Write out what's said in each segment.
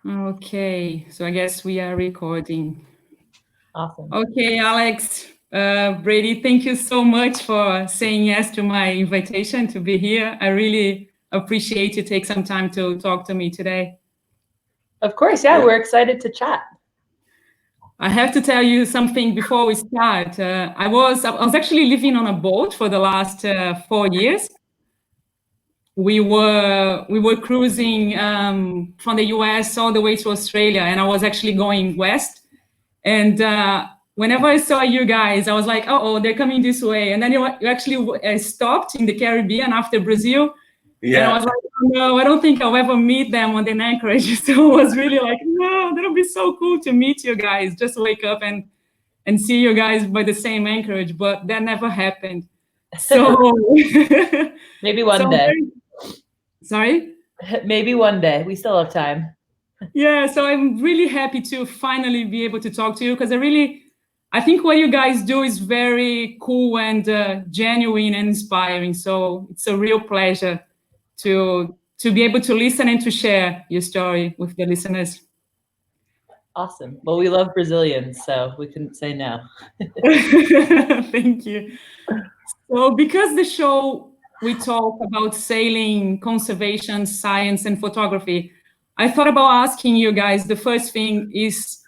Okay, so I guess we are recording. Awesome. Okay, Alex, Brady, thank you so much for saying yes to my invitation to be here. I really appreciate you take some time to talk to me today. Of course, yeah, we're excited to chat. I have to tell you something before we start. I was actually living on a boat for the last 4 years. We were cruising from the US all the way to Australia, and I was actually going west. And whenever I saw you guys, I was like, oh, they're coming this way. And then you actually stopped in the Caribbean after Brazil. Yeah. And I was like, oh, no, I don't think I'll ever meet them on the Anchorage. So I was really like, no, that'll be so cool to meet you guys. Just wake up and see you guys by the same Anchorage. But that never happened. So maybe one day. Sorry? Maybe one day. We still have time. Yeah, so I'm really happy to finally be able to talk to you because I think what you guys do is very cool and genuine and inspiring. So it's a real pleasure to be able to listen and to share your story with the listeners. Awesome. Well, we love Brazilians, so we couldn't say no. Thank you. So because the show, we talk about sailing, conservation, science, and photography, I thought about asking you guys, the first thing is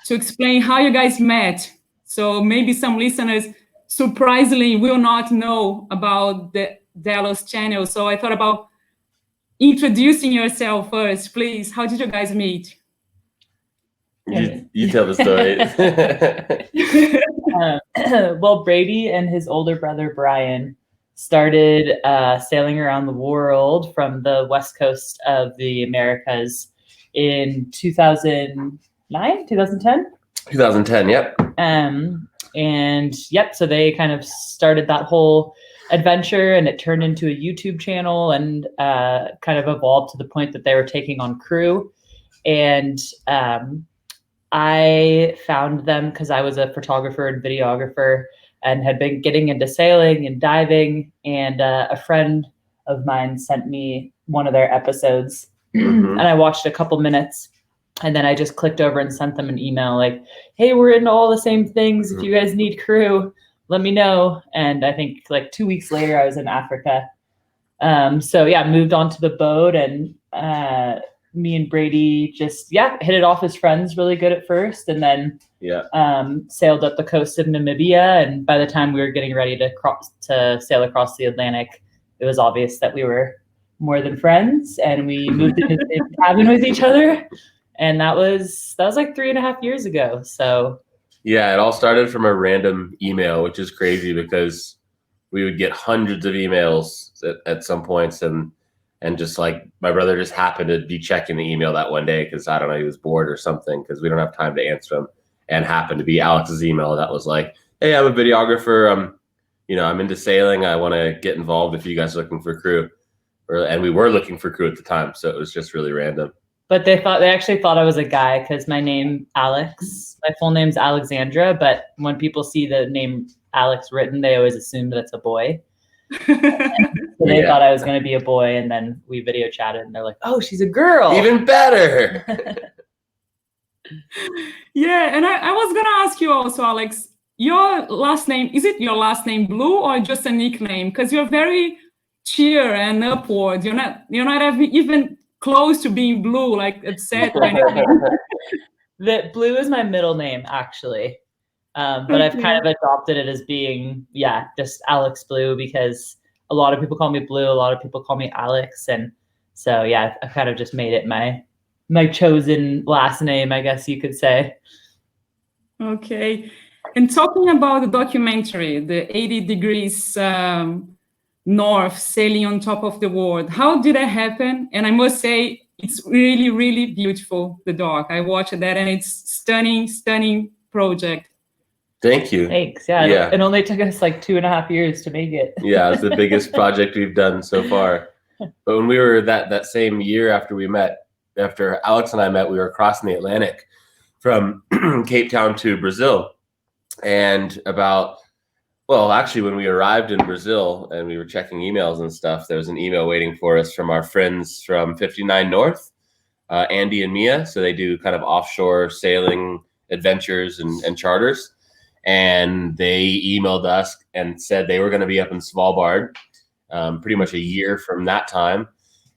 to explain how you guys met. So maybe some listeners surprisingly will not know about the Delos channel. So I thought about introducing yourself first, please. How did you guys meet? You tell the story. Well, Brady and his older brother, Brian, started sailing around the world from the west coast of the Americas in 2009, 2010? 2010, yep. And yep, so they kind of started that whole adventure and it turned into a YouTube channel and kind of evolved to the point that they were taking on crew. And I found them because I was a photographer and videographer and had been getting into sailing and diving. And a friend of mine sent me one of their episodes and I watched a couple minutes and then I just clicked over and sent them an email like, hey, we're into all the same things. If you guys need crew, let me know. And I think like 2 weeks later, I was in Africa. So yeah, moved onto the boat and me and Brady just, hit it off as friends really good at first. And then sailed up the coast of Namibia. And by the time we were getting ready to sail across the Atlantic, it was obvious that we were more than friends. And we moved into the same cabin with each other. And that was like 3.5 years ago. So yeah, it all started from a random email, which is crazy because we would get hundreds of emails at some points. And just like my brother just happened to be checking the email that one day because I don't know, he was bored or something because we don't have time to answer them. And happened to be Alex's email that was like, hey, I'm a videographer. I'm into sailing. I want to get involved if you guys are looking for crew. And we were looking for crew at the time. So it was just really random. But they actually thought I was a guy because my name, Alex, my full name's Alexandra. But when people see the name Alex written, they always assume that it's a boy. So they thought I was going to be a boy. And then we video chatted and they're like, oh, she's a girl. Even better. Yeah. And I was going to ask you also, Alex, your last name, is it your last name Blue or just a nickname? Because you're very cheer and upward. You're not even close to being blue, like upset or anything. The Blue is my middle name, actually. But I've kind of adopted it as being, just Alex Blue because a lot of people call me Blue. A lot of people call me Alex. And so, I kind of just made it my chosen last name, I guess you could say. Okay. And talking about the documentary, the 80 degrees north, sailing on top of the world. How did that happen? And I must say, it's really, really beautiful, the doc. I watched that and it's stunning project. Thank you. Thanks. Yeah. It only took us like 2.5 years to make it. Yeah, it's the biggest project we've done so far. But when we were that same year after Alex and I met, we were crossing the Atlantic from Cape Town to Brazil. And when we arrived in Brazil and we were checking emails and stuff, there was an email waiting for us from our friends from 59 North. Andy and Mia. So they do kind of offshore sailing adventures and charters. And they emailed us and said they were going to be up in Svalbard pretty much a year from that time,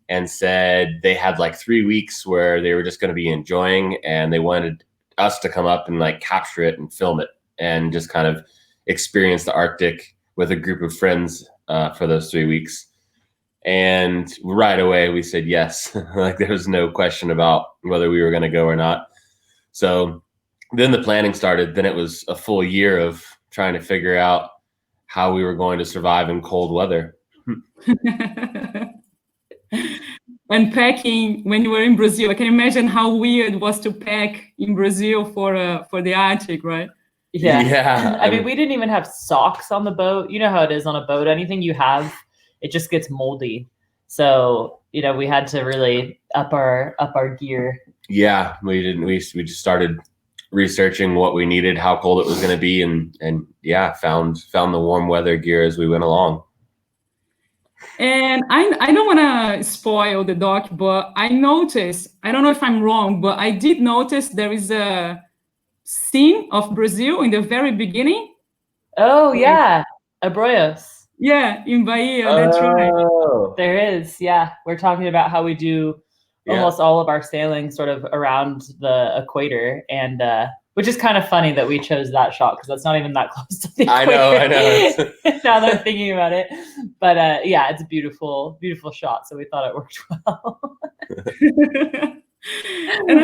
and said they had like 3 weeks where they were just going to be enjoying, and they wanted us to come up and like capture it and film it and just kind of experience the Arctic with a group of friends for those 3 weeks. And right away we said yes. Like there was no question about whether we were going to go or not. So then the planning started. Then it was a full year of trying to figure out how we were going to survive in cold weather. And packing when you were in Brazil, I can imagine how weird it was to pack in Brazil for the Arctic, right? Yeah. I mean, we didn't even have socks on the boat. You know how it is on a boat. Anything you have, it just gets moldy. So, you know, we had to really up our gear. Yeah, we didn't. We just started researching what we needed, how cold it was going to be, and yeah, found the warm weather gear as we went along. And I don't want to spoil the doc, but I noticed, I don't know if I'm wrong, but I did notice there is a scene of Brazil in the very beginning. Oh, yeah. Abrolhos. Yeah, in Bahia, that's right. There is, yeah. We're talking about how we do almost all of our sailing sort of around the equator, and which is kind of funny that we chose that shot because that's not even that close to the equator. I know. Now that I'm thinking about it. But yeah, it's a beautiful, beautiful shot. So we thought it worked well. And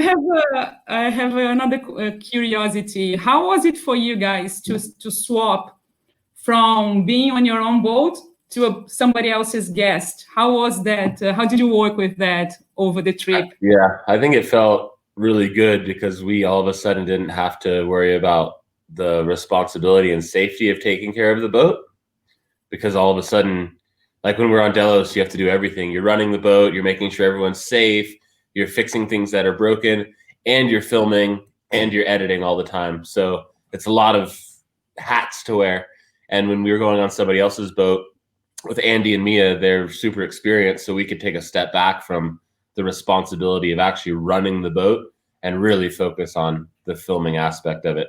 I have another curiosity. How was it for you guys to swap from being on your own boat to somebody else's guest? How was that? How did you work with that over the trip? Yeah, I think it felt really good because we all of a sudden didn't have to worry about the responsibility and safety of taking care of the boat, because all of a sudden, like when we're on Delos, you have to do everything. You're running the boat, you're making sure everyone's safe, you're fixing things that are broken, and you're filming and you're editing all the time. So it's a lot of hats to wear. And when we were going on somebody else's boat with Andy and Mia, they're super experienced, so we could take a step back from the responsibility of actually running the boat and really focus on the filming aspect of it.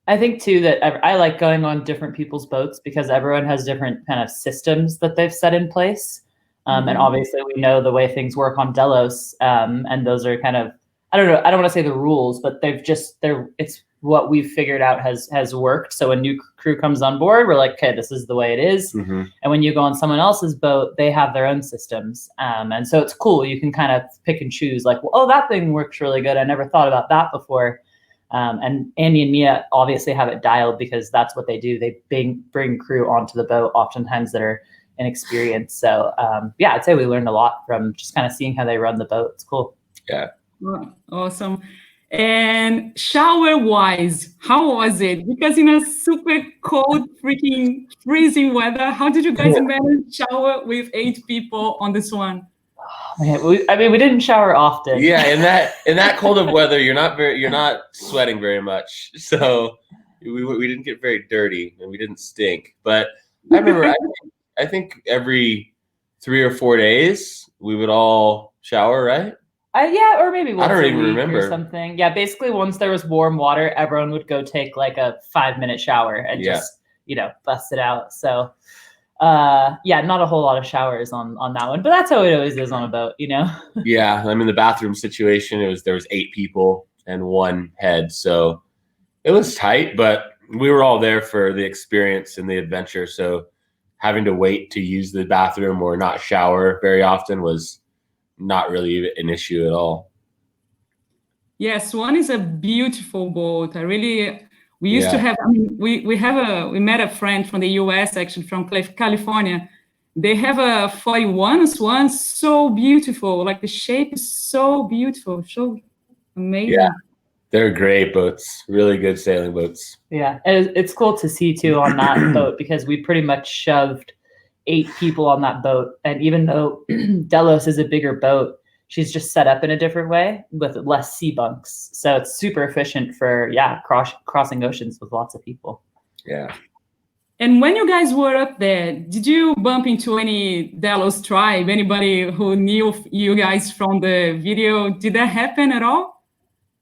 I think too that I like going on different people's boats because everyone has different kind of systems that they've set in place. And obviously we know the way things work on Delos. And those are kind of, I don't know, I don't want to say the rules, but it's what we've figured out has worked. So when new crew comes on board, we're like, okay, this is the way it is. And when you go on someone else's boat, they have their own systems. And so it's cool. You can kind of pick and choose like, well, oh, that thing works really good. I never thought about that before. And Andy and Mia obviously have it dialed because that's what they do. They bring crew onto the boat, oftentimes that are inexperienced. So yeah, I'd say we learned a lot from just kind of seeing how they run the boat. It's cool. Yeah. Awesome. And shower-wise, how was it? Because in a super cold, freaking freezing weather, how did you guys manage shower with 8 people on this one? I mean, we didn't shower often. Yeah, in that cold of weather, you're not sweating very much, so we didn't get very dirty and we didn't stink. But I remember, I think every 3 or 4 days we would all shower, right? Yeah, or maybe once I don't a even week remember. or something. Yeah, basically once there was warm water, everyone would go take like a 5-minute shower and just, bust it out. So yeah, not a whole lot of showers on that one, but that's how it always is on a boat, Yeah, I mean the bathroom situation, there was 8 people and 1 head, so it was tight, but we were all there for the experience and the adventure. So having to wait to use the bathroom or not shower very often was not really an issue at all. Yes, Swan is a beautiful boat. We used to have, I mean, we met a friend from the US, actually from California. They have a 41 Swan, so beautiful. Like the shape is so beautiful, so amazing. Yeah, they're great boats, really good sailing boats. Yeah, and it's cool to see too on that boat because we pretty much shoved 8 people on that boat. And even though Delos is a bigger boat, she's just set up in a different way with less sea bunks. So it's super efficient for, crossing oceans with lots of people. Yeah. And when you guys were up there, did you bump into any Delos tribe? Anybody who knew you guys from the video? Did that happen at all?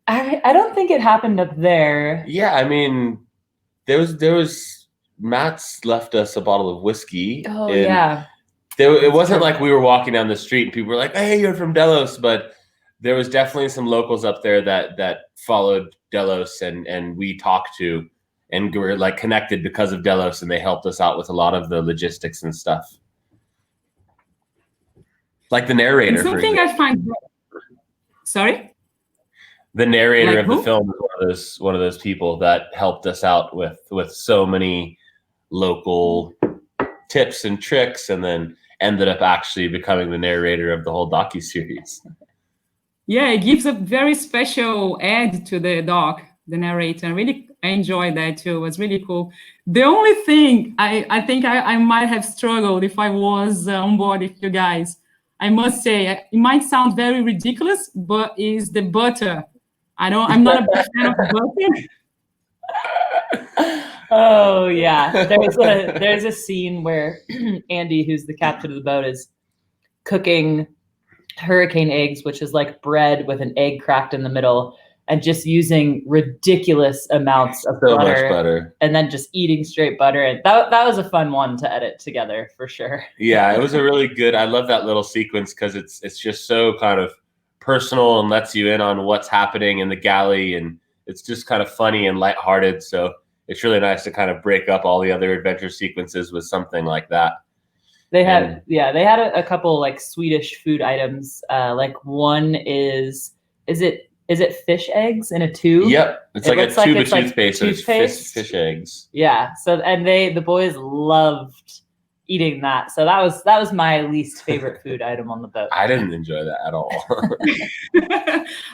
I don't think it happened up there. Yeah, I mean, there was Matt's left us a bottle of whiskey. Oh, yeah. It wasn't like we were walking down the street and people were like, "Hey, you're from Delos," but there was definitely some locals up there that followed Delos and we talked to, and were like connected because of Delos, and they helped us out with a lot of the logistics and stuff. Like the narrator. And something I find. Sorry. The narrator Like of the film is one of those people that helped us out with so many local tips and tricks, and then ended up actually becoming the narrator of the whole docuseries. Yeah, it gives a very special add to the doc, the narrator. I enjoyed that too. It was really cool. The only thing I think I might have struggled if I was on board with you guys, I must say, it might sound very ridiculous, but is the butter. I'm not a big fan of butter. Oh yeah, there's a scene where Andy, who's the captain of the boat, is cooking hurricane eggs, which is like bread with an egg cracked in the middle, and just using ridiculous amounts of So much butter, and then just eating straight butter. And that was a fun one to edit together for sure. Yeah, it was a really good. I love that little sequence because it's just so kind of personal and lets you in on what's happening in the galley, and it's just kind of funny and lighthearted. So it's really nice to kind of break up all the other adventure sequences with something like that. They had a couple like Swedish food items. Like one is it fish eggs in a tube? Yep, it's like a tube of toothpaste. Fish eggs. Yeah. So and the boys loved eating that. So that was my least favorite food item on the boat. I didn't enjoy that at all.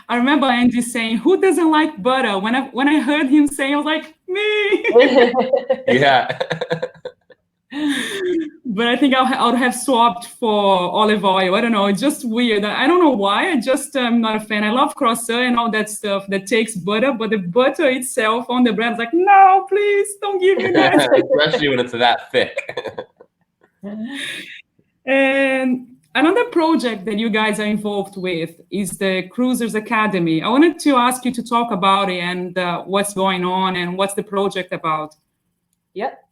I remember Andy saying, "Who doesn't like butter?" When I heard him say, I was like, "Me." Yeah. But I think I would have swapped for olive oil. I don't know. It's just weird. I don't know why. I just am not a fan. I love croissant and all that stuff that takes butter, but the butter itself on the bread is like, no, please don't give me that. Especially when it's that thick. And another project that you guys are involved with is the Cruisers Academy. I wanted to ask you to talk about it and what's going on and what's the project about. Yep.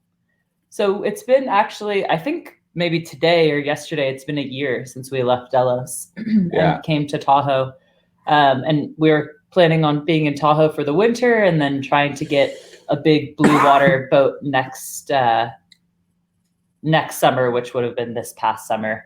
So it's been actually, I think maybe today or yesterday, it's been a year since we left Delos and came to Tahoe. And we're planning on being in Tahoe for the winter and then trying to get a big blue water boat next summer, which would have been this past summer.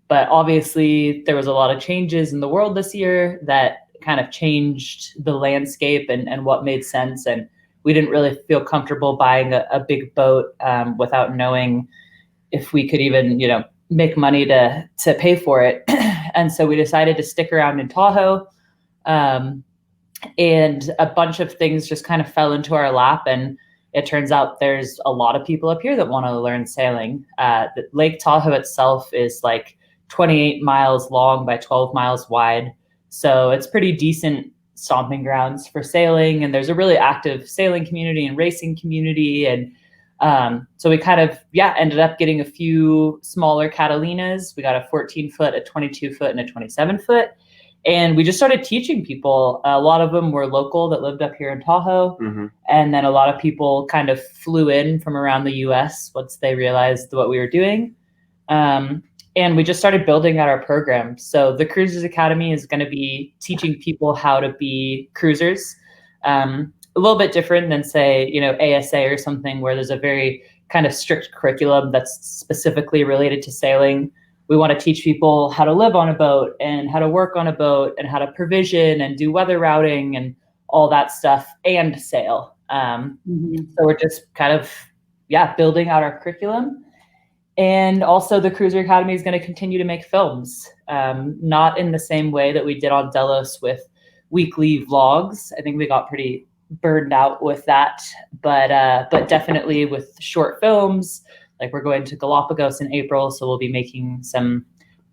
But obviously there was a lot of changes in the world this year that kind of changed the landscape and what made sense. And we didn't really feel comfortable buying a big boat without knowing if we could even, make money to pay for it. And so we decided to stick around in Tahoe. And a bunch of things just kind of fell into our lap. And it turns out there's a lot of people up here that want to learn sailing. The Lake Tahoe itself is like 28 miles long by 12 miles wide. So it's pretty decent stomping grounds for sailing, and there's a really active sailing community and racing community. And so we kind of ended up getting a few smaller Catalinas. We got a 14-foot, a 22-foot, and a 27-foot, and we just started teaching people. A lot of them were local that lived up here in Tahoe, and then a lot of people kind of flew in from around the U.S. once they realized what we were doing. And we just started building out our program. So the Cruisers Academy is going to be teaching people how to be cruisers. A little bit different than, say, ASA or something where there's a very kind of strict curriculum that's specifically related to sailing. We want to teach people how to live on a boat and how to work on a boat and how to provision and do weather routing and all that stuff and sail. So we're just kind of, building out our curriculum. And also the Cruiser Academy is going to continue to make films, not in the same way that we did on Delos with weekly vlogs. I think we got pretty burned out with that, but definitely with short films. Like we're going to Galapagos in April, so we'll be making some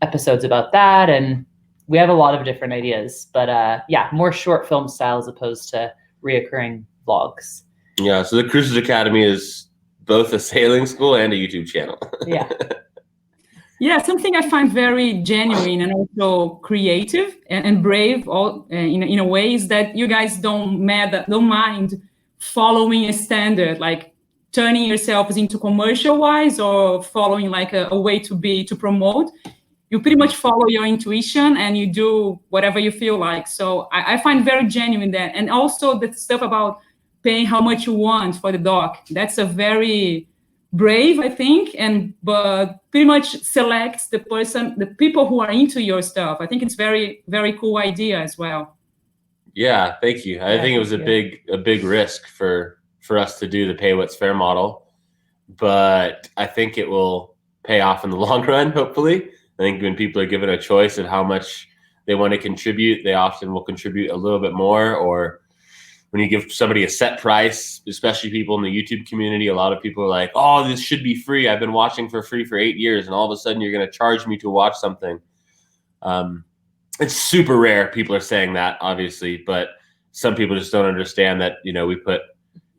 episodes about that. And we have a lot of different ideas, but more short film style as opposed to reoccurring vlogs. Yeah, so the Cruisers Academy is both a sailing school and a YouTube channel. Yeah. Yeah, something I find very genuine and also creative and brave all, in a way is that you guys don't mind following a standard, like turning yourselves into commercial-wise or following like a way to promote. You pretty much follow your intuition and you do whatever you feel like. So I find very genuine that. And also the stuff about paying how much you want for the doc. That's a very brave, I think, but pretty much selects the people who are into your stuff. I think it's very, very cool idea as well. Yeah, thank you. I think it was a big risk for us to do the pay what's fair model, but I think it will pay off in the long run, hopefully. I think when people are given a choice of how much they want to contribute, they often will contribute a little bit more. Or when you give somebody a set price, especially people in the YouTube community, a lot of people are like, oh, this should be free. I've been watching for free for 8 years, and all of a sudden you're going to charge me to watch something. It's super rare people are saying that, obviously, but some people just don't understand that, we put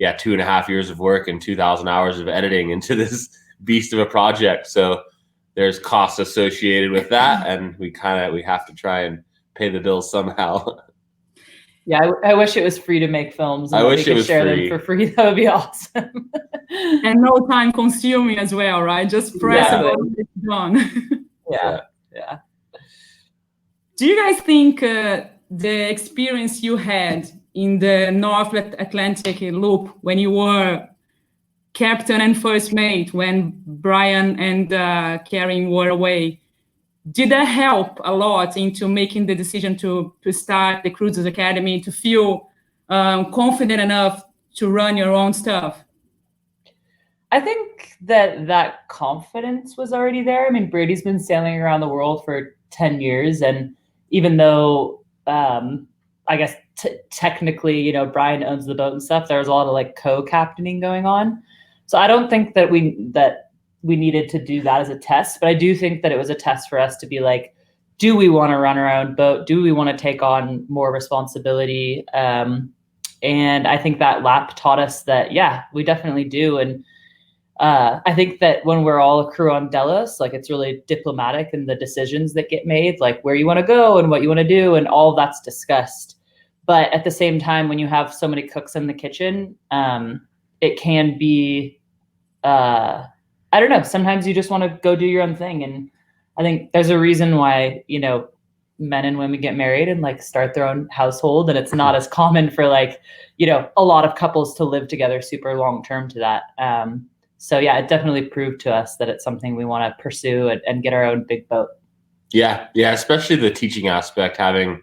2.5 years of work and 2,000 hours of editing into this beast of a project. So there's costs associated with that, and we have to try and pay the bills somehow. Yeah, I wish it was free to make films. And I wish we could it was share free. them for free. That would be awesome. And no time consuming as well, right? Just press a button, it's done. Yeah. Do you guys think the experience you had in the North Atlantic loop when you were captain and first mate, when Brian and Karen were away, did that help a lot into making the decision to start the Cruises Academy, to feel confident enough to run your own stuff? I think that confidence was already there. I mean, Brady's been sailing around the world for 10 years. And even though, I guess, technically, Brian owns the boat and stuff, there was a lot of like co-captaining going on. So I don't think that we needed to do that as a test, but I do think that it was a test for us to be like, do we want to run our own boat? Do we want to take on more responsibility? And I think that lap taught us that, yeah, we definitely do. And I think that when we're all a crew on Delos, like it's really diplomatic in the decisions that get made, like where you want to go and what you want to do, and all that's discussed. But at the same time, when you have so many cooks in the kitchen, it can be, I don't know, sometimes you just want to go do your own thing. And I think there's a reason why, men and women get married and like start their own household. And it's not as common for like, a lot of couples to live together super long term to that. So yeah, it definitely proved to us that it's something we want to pursue and get our own big boat. Yeah, especially the teaching aspect, having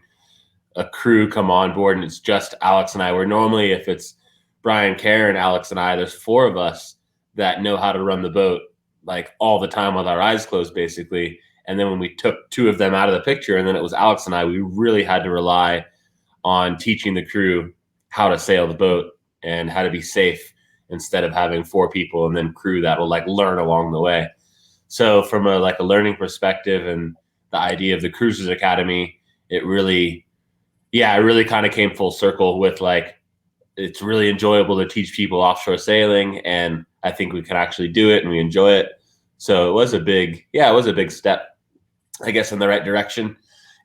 a crew come on board and it's just Alex and I, where normally if it's Brian, Karen, Alex, and I, there's 4 of us that know how to run the boat like all the time with our eyes closed, basically. And then when we took 2 of them out of the picture and then it was Alex and I, we really had to rely on teaching the crew how to sail the boat and how to be safe, instead of having 4 people and then crew that will like learn along the way. So from a learning perspective and the idea of the Cruises Academy, it really kind of came full circle with like, it's really enjoyable to teach people offshore sailing, and I think we can actually do it and we enjoy it. So it was a big step, I guess, in the right direction.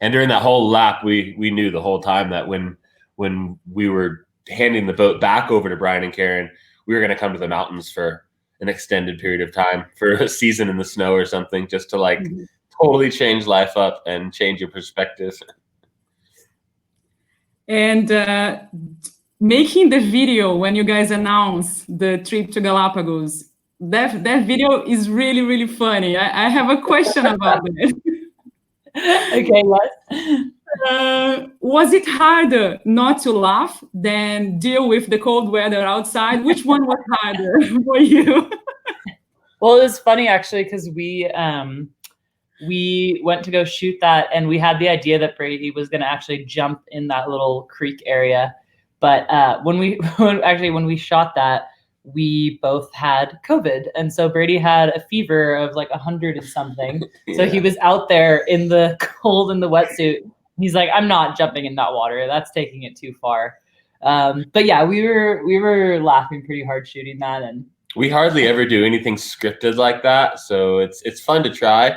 And during that whole lap, we knew the whole time that when we were handing the boat back over to Brian and Karen, we were going to come to the mountains for an extended period of time, for a season in the snow or something, just to like totally change life up and change your perspective. And making the video when you guys announce the trip to Galapagos, that video is really, really funny. I have a question about it. Okay, yes. Was it harder not to laugh than deal with the cold weather outside? Which one was harder for you? Well, it was funny actually, because we went to go shoot that, and we had the idea that Brady was going to actually jump in that little creek area. But when we shot that, we both had COVID. And so Brady had a fever of like 100 and something. So he was out there in the cold in the wetsuit. He's like, I'm not jumping in that water. That's taking it too far. But yeah, we were laughing pretty hard shooting that. And We hardly ever do anything scripted like that, so it's fun to try.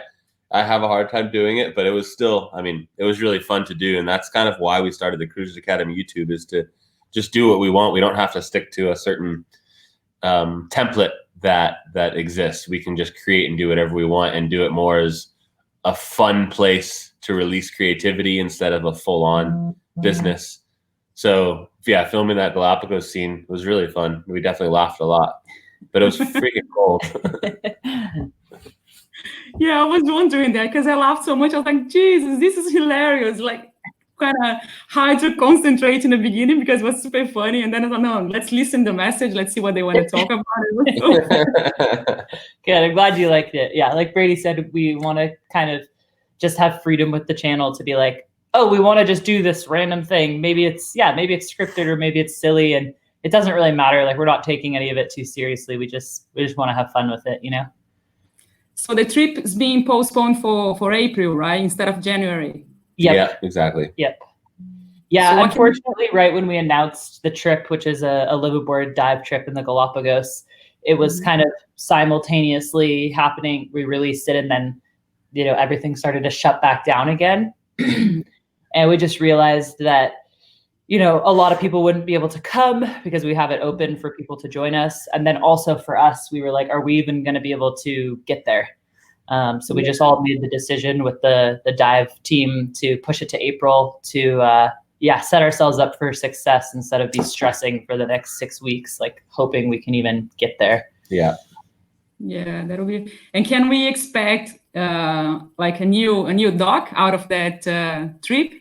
I have a hard time doing it, but it was still, I mean, it was really fun to do, and that's kind of why we started the Cruisers Academy YouTube, is to just do what we want. We don't have to stick to a certain template that exists. We can just create and do whatever we want, and do it more as a fun place to release creativity instead of a full-on business. So yeah, filming that Galapagos scene was really fun. We definitely laughed a lot, but it was freaking cold. Yeah, I was wondering that because I laughed so much. I was like, Jesus, this is hilarious. Like, kind of hard to concentrate in the beginning because it was super funny. And then I thought, no, let's listen to the message. Let's see what they want to talk about. It was so Good. I'm glad you liked it. Yeah, like Brady said, we want to kind of just have freedom with the channel to be like, oh, we want to just do this random thing. Maybe it's scripted or maybe it's silly, and it doesn't really matter. Like, we're not taking any of it too seriously. We just want to have fun with it, you know? So the trip is being postponed for April, right? Instead of January. Yep. Yeah, exactly. Yep. Yeah, So unfortunately, right when we announced the trip, which is a liveaboard dive trip in the Galapagos, it was kind of simultaneously happening. We released it, and then, you know, everything started to shut back down again. And we just realized that, you know, a lot of people wouldn't be able to come because we have it open for people to join us. And then also for us, we were like, are we even going to be able to get there? So we just all made the decision with the dive team to push it to April to, set ourselves up for success instead of be stressing for the next 6 weeks, like hoping we can even get there. Yeah. Yeah, that'll be. And can we expect like a new doc out of that trip?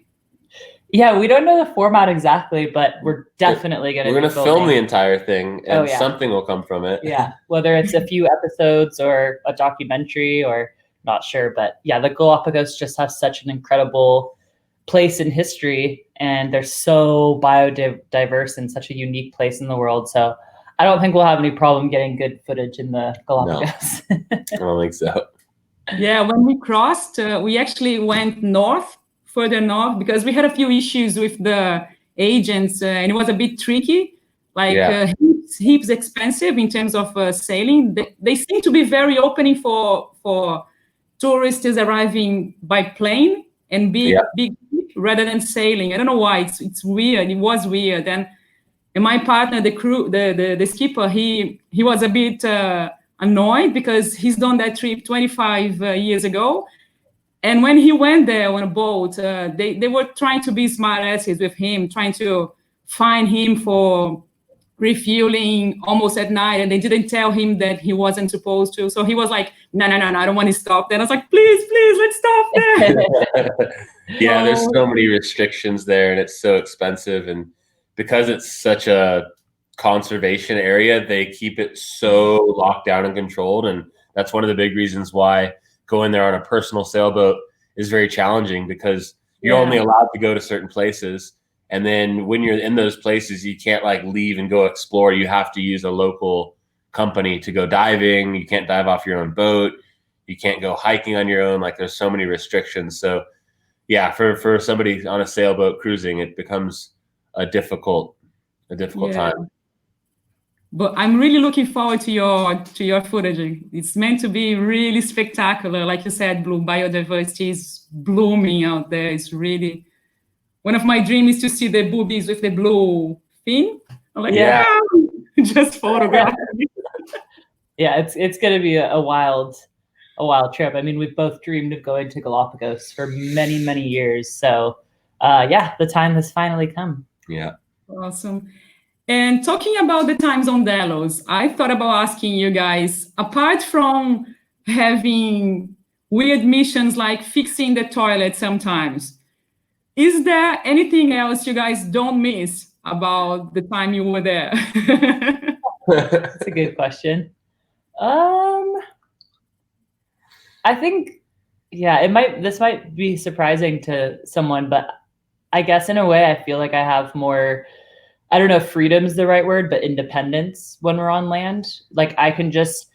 Yeah, we don't know the format exactly, but we're definitely going to. We're going to film the entire thing, and something will come from it. Yeah, whether it's a few episodes or a documentary, or not sure, but yeah, the Galapagos just has such an incredible place in history, and they're so biodiverse and such a unique place in the world. So I don't think we'll have any problem getting good footage in the Galapagos. No, I don't think so. Yeah, when we crossed, we actually went further north, because we had a few issues with the agents, and it was a bit tricky. Like heaps expensive in terms of sailing. They seem to be very opening for tourists arriving by plane and big rather than sailing. I don't know why. It's weird. It was weird. And my partner, the skipper, he was a bit annoyed because he's done that trip 25 years ago. And when he went there on a boat, they were trying to be smart asses with him, trying to fine him for refueling almost at night, and they didn't tell him that he wasn't supposed to. So he was like, no, I don't want to stop. Then I was like, please, let's stop there. Yeah, there's so many restrictions there, and it's so expensive. And because it's such a conservation area, they keep it so locked down and controlled. And that's one of the big reasons why going there on a personal sailboat is very challenging, because you're only allowed to go to certain places. And then when you're in those places, you can't like leave and go explore. You have to use a local company to go diving. You can't dive off your own boat. You can't go hiking on your own. Like, there's so many restrictions. So yeah, for somebody on a sailboat cruising, it becomes a difficult time. But I'm really looking forward to your footage. It's meant to be really spectacular. Like you said, Blue, biodiversity is blooming out there. It's really, one of my dreams is to see the boobies with the blue fin. I'm like, just photograph. Yeah, it's going to be a wild trip. I mean, we've both dreamed of going to Galapagos for many, many years. So the time has finally come. Yeah. Awesome. And talking about the times on Delos, I thought about asking you guys, apart from having weird missions like fixing the toilet sometimes, is there anything else you guys don't miss about the time you were there? That's a good question. I think, this might be surprising to someone, but I guess in a way I feel like I have more, I don't know if freedom's the right word, but independence when we're on land. Like, I can just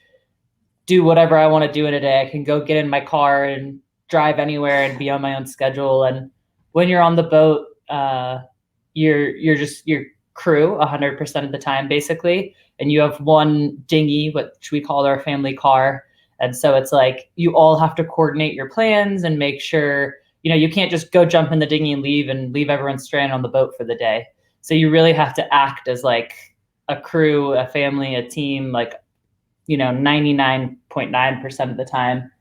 do whatever I want to do in a day. I can go get in my car and drive anywhere and be on my own schedule. And when you're on the boat, you're crew 100% of the time, basically. And you have one dinghy, which we call our family car. And so it's like you all have to coordinate your plans and make sure, you know, you can't just go jump in the dinghy and leave everyone stranded on the boat for the day. So you really have to act as like a crew, a family, a team, like, you know, 99.9% of the time.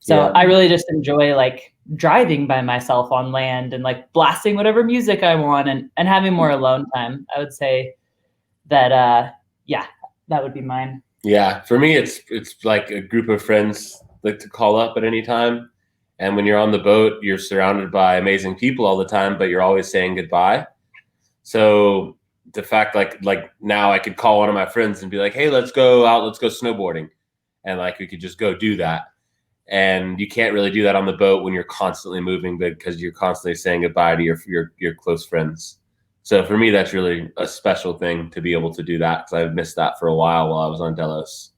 So I really just enjoy like driving by myself on land and like blasting whatever music I want and having more alone time. I would say that, yeah, that would be mine. Yeah, for me, it's like a group of friends like to call up at any time. And when you're on the boat, you're surrounded by amazing people all the time, but you're always saying goodbye. So the fact like now I could call one of my friends and be like, hey, let's go out, let's go snowboarding. And like we could just go do that. And you can't really do that on the boat when you're constantly moving because you're constantly saying goodbye to your close friends. So for me, that's really a special thing to be able to do that because I've missed that for a while I was on Delos.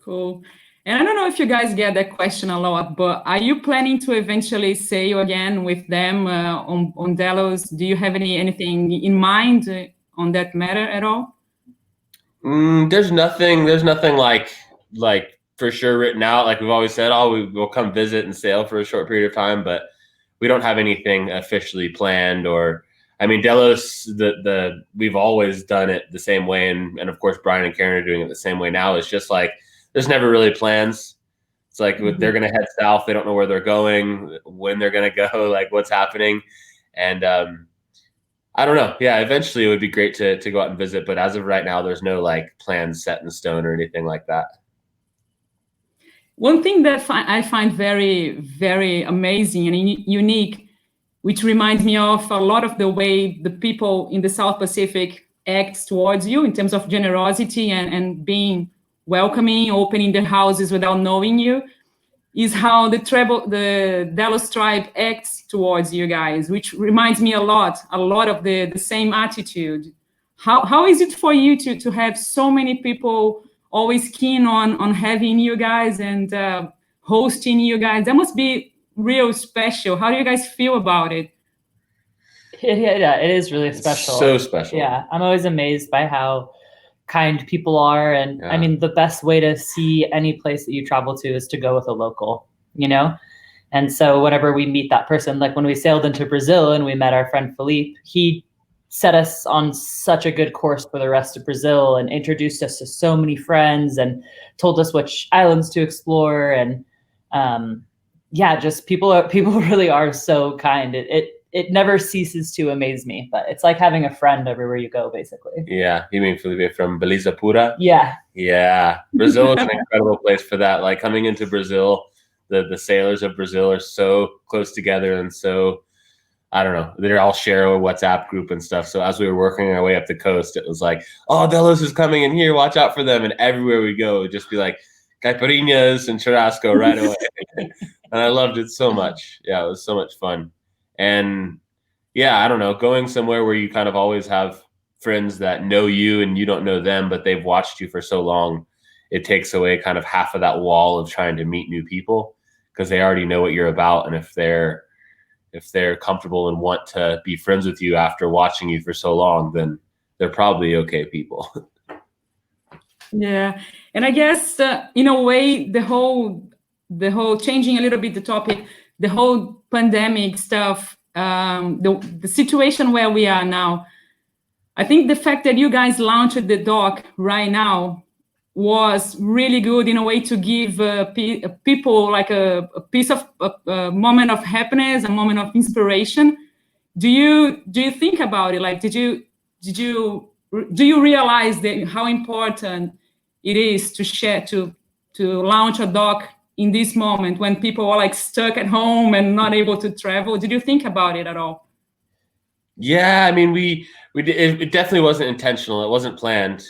Cool. And I don't know if you guys get that question a lot, but are you planning to eventually sail again with them on Delos? Do you have anything in mind on that matter at all? There's nothing like for sure written out. Like we've always said, we'll come visit and sail for a short period of time, but we don't have anything officially planned. Or I mean, Delos, we've always done it the same way, and of course Brian and Karen are doing it the same way now. It's just like there's never really plans. It's like they're gonna head south, they don't know where they're going, when they're gonna go, like what's happening, and I don't know. Yeah, eventually it would be great to go out and visit, but as of right now, there's no like plans set in stone or anything like that. One thing that I find very, very amazing and unique, which reminds me of a lot of the way the people in the South Pacific act towards you in terms of generosity and being welcoming, opening their houses without knowing you, is how the Delos tribe acts towards you guys, which reminds me a lot of the same attitude. How is it for you to have so many people always keen on having you guys and hosting you guys? That must be real special. How do you guys feel about it? Yeah, it is really special. So special. Yeah, I'm always amazed by how kind people are. And I mean, the best way to see any place that you travel to is to go with a local, you know? And so whenever we meet that person, like when we sailed into Brazil and we met our friend Felipe, he set us on such a good course for the rest of Brazil and introduced us to so many friends and told us which islands to explore. And yeah, just people really are so kind. It never ceases to amaze me, but it's like having a friend everywhere you go, basically. Yeah, you mean Felipe from Beleza Pura? Yeah. Yeah, Brazil is an incredible place for that. Like coming into Brazil, the sailors of Brazil are so close together and so, I don't know, they all share a WhatsApp group and stuff. So as we were working our way up the coast, it was like, oh, Delos is coming in here, watch out for them. And everywhere we go, it would just be like caipirinhas and churrasco right away. And I loved it so much. Yeah, it was so much fun. And yeah, I don't know, going somewhere where you kind of always have friends that know you and you don't know them, but they've watched you for so long, it takes away kind of half of that wall of trying to meet new people because they already know what you're about. And if they're comfortable and want to be friends with you after watching you for so long, then they're probably okay people. Yeah. And I guess in a way, the whole changing a little bit the topic, the whole pandemic stuff, the situation where we are now, I think the fact that you guys launched the doc right now was really good in a way to give people like a piece of a moment of happiness, a moment of inspiration. Do you think about it? Like, do you realize that how important it is to share, to launch a doc in this moment when people are like stuck at home and not able to travel? Did you think about it at all? Yeah, I mean, it definitely wasn't intentional. It wasn't planned.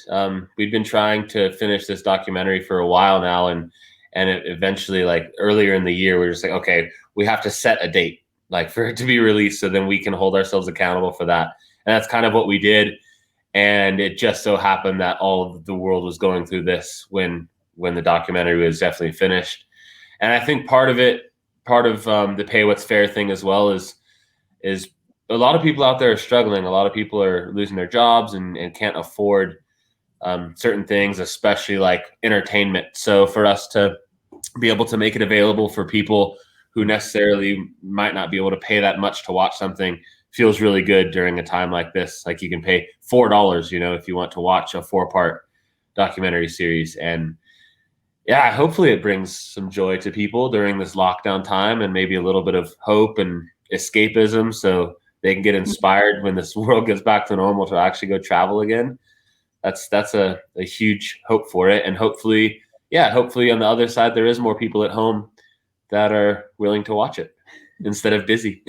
We'd been trying to finish this documentary for a while now, and it eventually, like earlier in the year, we were just like, okay, we have to set a date, like for it to be released, so then we can hold ourselves accountable for that. And that's kind of what we did. And it just so happened that all of the world was going through this when the documentary was definitely finished. And I think part of the pay what's fair thing as well is a lot of people out there are struggling. A lot of people are losing their jobs and can't afford certain things, especially like entertainment. So for us to be able to make it available for people who necessarily might not be able to pay that much to watch something feels really good during a time like this. Like you can pay $4, if you want to watch a 4-part documentary series. And yeah, hopefully it brings some joy to people during this lockdown time and maybe a little bit of hope and escapism so they can get inspired when this world gets back to normal to actually go travel again. That's a huge hope for it. And hopefully on the other side, there is more people at home that are willing to watch it instead of busy.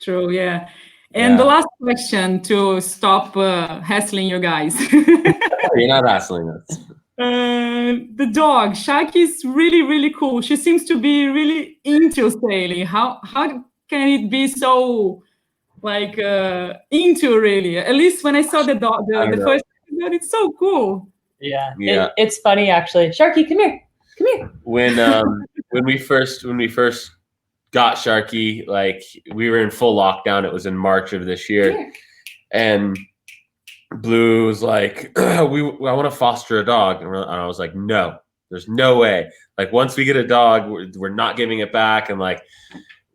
True, yeah. And the last question to stop hassling you guys. You're not hassling us. The dog, Sharky, is really, really cool. She seems to be really into sailing. How can it be so like into really? At least when I saw the dog, the first episode, it's so cool. Yeah. It's funny actually. Sharky, come here. When we first got Sharky, like we were in full lockdown. It was in March of this year, and Blue was like, I want to foster a dog. And I was like, no, there's no way. Like once we get a dog, we're not giving it back. And like,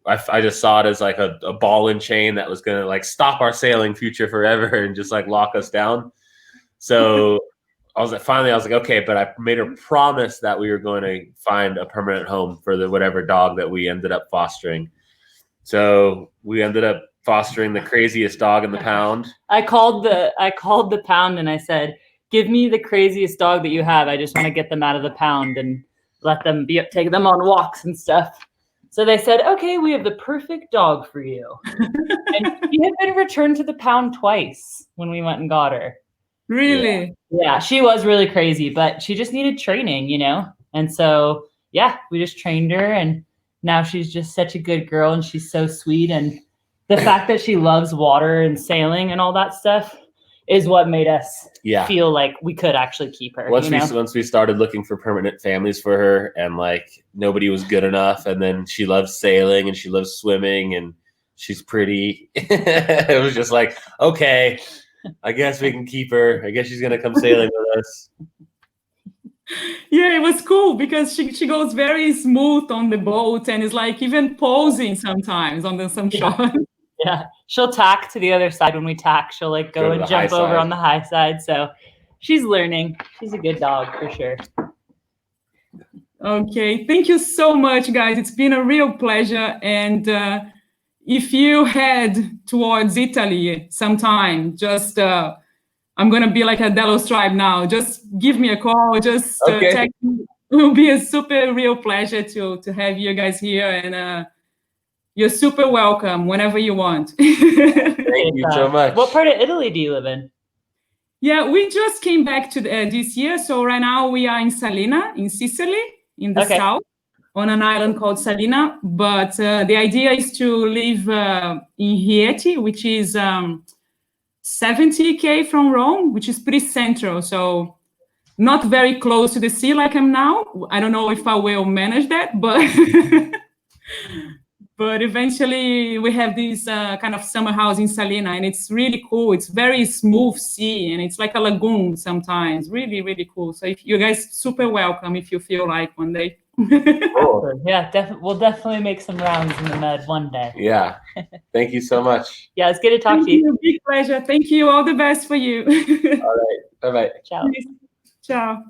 I just saw it as like a ball and chain that was going to like stop our sailing future forever and just like lock us down. So I was like, okay, but I made a promise that we were going to find a permanent home for the whatever dog that we ended up fostering. So we ended up fostering the craziest dog in the pound. I called the pound and I said, give me the craziest dog that you have. I just want to get them out of the pound and let them take them on walks and stuff. So they said, okay, we have the perfect dog for you. And she had been returned to the pound twice when we went and got her. Really? Yeah, she was really crazy, but she just needed training, And so, yeah, we just trained her and now she's just such a good girl and she's so sweet. And the fact that she loves water and sailing and all that stuff is what made us feel like we could actually keep her. Once we started looking for permanent families for her and like nobody was good enough. And then she loves sailing and she loves swimming and she's pretty. It was just like, okay, I guess we can keep her. I guess she's going to come sailing with us. Yeah, it was cool because she goes very smooth on the boat and is like even posing sometimes on some shot. Yeah, she'll tack to the other side when we tack. She'll like go and jump over on the high side. So she's learning. She's a good dog for sure. Okay, thank you so much, guys. It's been a real pleasure. And if you head towards Italy sometime, just I'm gonna be like a Delos tribe now. Just give me a call. Just text me. It will be a super real pleasure to have you guys here, and you're super welcome whenever you want. Thank you so much. What part of Italy do you live in? Yeah, we just came back to this year. So right now we are in Salina, in Sicily, in the south, on an island called Salina. But the idea is to live in Rieti, which is 70K from Rome, which is pretty central. So not very close to the sea like I'm now. I don't know if I will manage that, but but eventually we have this kind of summer house in Salina, and it's really cool. It's very smooth sea, and it's like a lagoon sometimes. Really, really cool. So if you guys super welcome if you feel like one day. Cool. Yeah, we'll definitely make some rounds in the med one day. Yeah. Thank you so much. Yeah, it's good to talk to you. Big pleasure. Thank you. All the best for you. All right. Bye-bye. Ciao. Ciao.